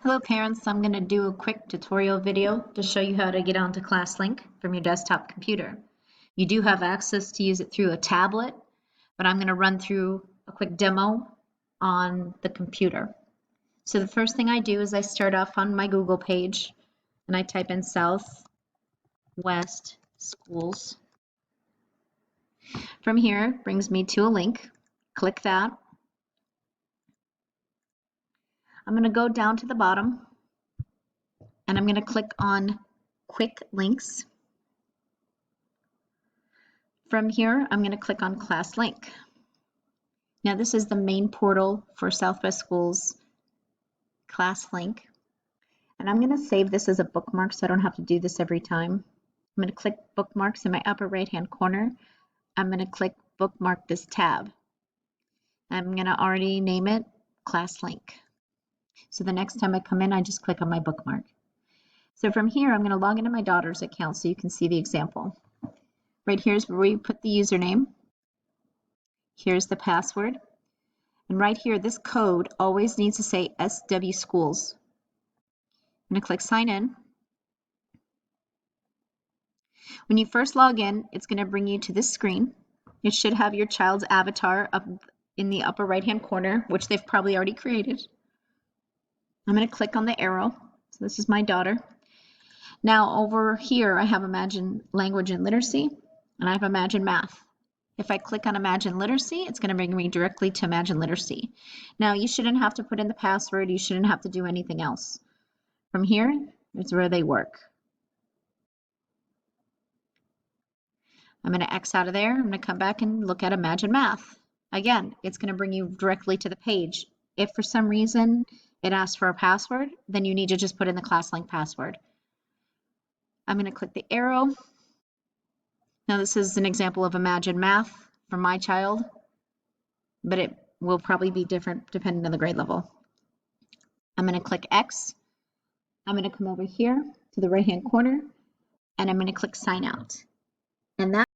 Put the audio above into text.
Hello parents, I'm going to do a quick tutorial video to show you how to get onto ClassLink from your desktop computer. You do have access to use it through a tablet, but I'm going to run through a quick demo on the computer. So the first thing I do is I start off on my Google page and I type in Southwest Schools. From here, it brings me to a link. Click that. I'm going to go down to the bottom and I'm going to click on Quick Links. From here, I'm going to click on ClassLink. Now this is the main portal for Southwest Schools ClassLink. And I'm going to save this as a bookmark so I don't have to do this every time. I'm going to click Bookmarks in my upper right hand corner. I'm going to click Bookmark this tab. I'm going to already name it ClassLink. So the next time I come in, I just click on my bookmark. So from here, I'm going to log into my daughter's account so you can see the example. Right here is where we put the username. Here's the password. And right here, this code always needs to say SW Schools. I'm going to click Sign In. When you first log in, it's going to bring you to this screen. It should have your child's avatar up in the upper right-hand corner, which they've probably already created. I'm going to click on the arrow. So this is my daughter. Now over here, I have Imagine Language and Literacy, and I have Imagine Math. If I click on Imagine Literacy, it's going to bring me directly to Imagine Literacy. Now, you shouldn't have to put in the password. You shouldn't have to do anything else. From here, it's where they work. I'm going to X out of there. I'm going to come back and look at Imagine Math. Again, it's going to bring you directly to the page. If for some reason it asks for a password, then you need to just put in the ClassLink password. I'm going to click the arrow. Now this is an example of Imagine Math for my child, but it will probably be different depending on the grade level. I'm going to click X. I'm going to come over here to the right-hand corner, and I'm going to click Sign Out. And that